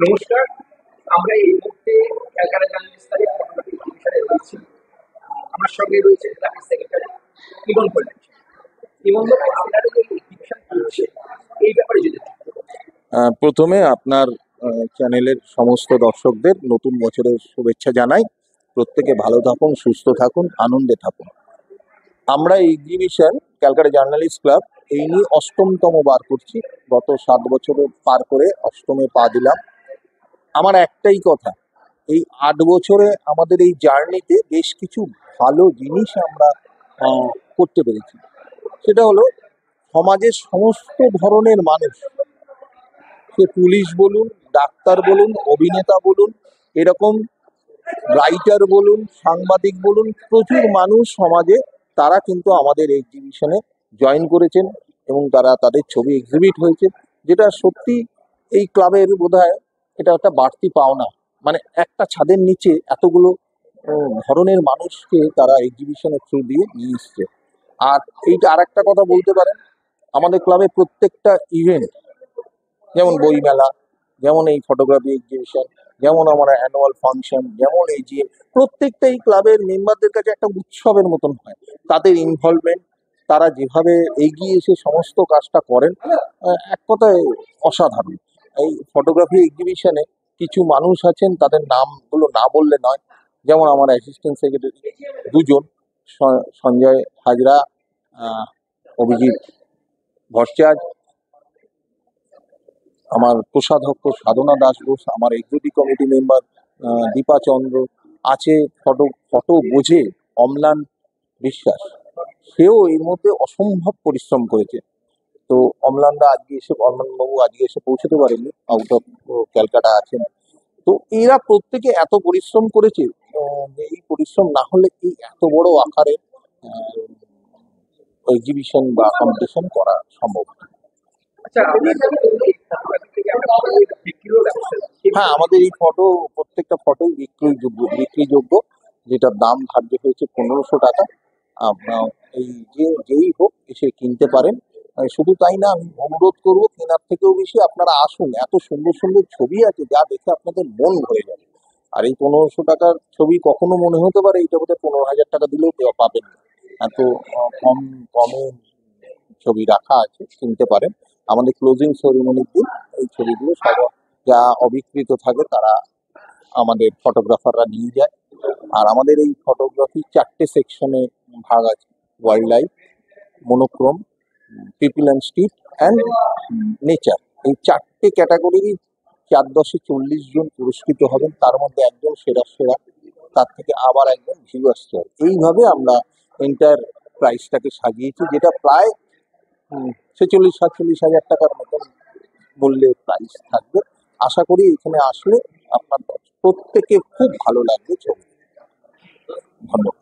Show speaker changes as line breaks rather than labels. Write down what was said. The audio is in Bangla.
নমস্কার। আমরা এই মুহূর্তে ক্যালকাটা জার্নালিস্ট ফটোগ্রাফি কমিশনে রয়েছি। আমার সঙ্গে রয়েছে ক্লাবের সেক্রেটারি ইমন কল্যাণ। ইমন বাবু, আপনারা যে এক্সিবিশন করছে এই ব্যাপারে যদি
প্রথমে আপনার চ্যানেলের সমস্ত দর্শকদের নতুন বছরের শুভেচ্ছা জানাই। প্রত্যেকে ভালো থাকুন, সুস্থ থাকুন, আনন্দে থাকুন। আমরা এই এক্সিবিশন ক্যালকাটা জার্নালিস্ট ক্লাব এই নিয়ে অষ্টমতম বার করছি। গত 7 বছরে পার করে অষ্টমে পা দিলাম। আমার একটাই কথা, এই 8 বছরে আমাদের এই জার্নিতে বেশ কিছু ভালো জিনিস আমরা করতে পেরেছি। সেটা হলো সমাজের সমস্ত ধরনের মানুষ, সে পুলিশ বলুন, ডাক্তার বলুন, অভিনেতা বলুন, এরকম রাইটার বলুন, সাংবাদিক বলুন, প্রচুর মানুষ সমাজে তারা কিন্তু আমাদের এক্সিবিশনে জয়েন করেছেন এবং তারা তাদের ছবি এক্সিবিট হয়েছে, যেটা সত্যি এই ক্লাবের বোধহয় এটা একটা বাড়তি পাওনা। মানে একটা ছাদের নিচে এতগুলো ধরনের মানুষকে তারা এক্সিবিশনের থ্রু দিয়ে নিয়ে এসছে। আর এইটা আর একটা কথা বলতে পারেন, আমাদের ক্লাবে প্রত্যেকটা ইভেন্ট, যেমন বইমেলা, যেমন এই ফটোগ্রাফি এক্সিবিশন, যেমন আমার অ্যানুয়াল ফাংশন, যেমন এই যে প্রত্যেকটা এই ক্লাবের মেম্বারদের কাছে একটা উৎসবের মতন হয়। তাদের ইনভলভমেন্ট, তারা যেভাবে এগিয়ে এসে সমস্ত কাজটা করেন, এক কথায় অসাধারণ। এই ফটোগ্রাফি এক্সিবিশনে কিছু মানুষ আছেন, তাদের নামগুলো না বললে নয়। যেমন আমার অ্যাসিস্ট্যান্ট সেক্রেটারি দুজন, সঞ্জয় হাজরা, অভিজিৎ ভট্টাচার্য, আমার কোষাধ্যক্ষ সাধনা দাস ঘোষ, আমার এক্সিকিউটিভ কমিটি মেম্বার দীপা চন্দ্র আছে, ফটো ফটো বোঝে অম্লান বিশ্বাস, সেও এর মধ্যে অসম্ভব পরিশ্রম করেছে। তো অম্লানবাবু আজকে এসে পৌঁছতে পারেনি, আউট অফ ক্যালকাটা আছেন। তো এরা প্রত্যেকে এত পরিশ্রম করেছে, এই পরিশ্রম না হলে এই এত বড় আকারে এক্সিবিশন বা কম্পিটিশন করা সম্ভব না।
আচ্ছা, আমরা জানি এই ফটোগ্রাফি থেকে আমরা বিক্রিরও ব্যবস্থা
হ্যাঁ, আমাদের এই ফটো প্রত্যেকটা ফটোই বিক্রিযোগ্য, যেটার দাম ধার্য হয়েছে 1500 টাকা। আপনার এই যেই হোক এসে কিনতে পারেন। শুধু তাই না, আমি অনুরোধ করবো কেনার থেকেও বেশি আপনারা আসুন, এত সুন্দর সুন্দর ছবি আছে যা দেখে আপনাদের মন ভরে যাবে। আর এই 1500 টাকার ছবি কখনো মনে হতে পারে এটা বোধহয় 15,000 টাকা দিলেও পাবেন না। এত কমে ছবি রাখা আছে, কিনতে পারেন। আমাদের ক্লোজিং সেরিমনির দিন এই ছবিগুলো সব যা অবিকৃত থাকে তারা আমাদের ফটোগ্রাফাররা নিয়ে যায়। আর আমাদের এই ফটোগ্রাফি 4টে সেকশনে ভাগ আছে: wild life, monochrome, people and street and nature. এই 4টে ক্যাটাগরিরই 4-10-40 জন পুরস্কৃত হবেন, তার মধ্যে একজন সেরা, তার থেকে আবার একজন ভিউয়ার্স চেয়ার। এইভাবে আমরা এন্টায়ার প্রাইসটাকে সাজিয়েছি, যেটা প্রায় 46-47 হাজার টাকার মতন মূল্যের প্রাইস থাকবে। আশা করি এখানে আসলে আপনার প্রত্যেকে খুব ভালো লাগবে ছবি। ধন্যবাদ।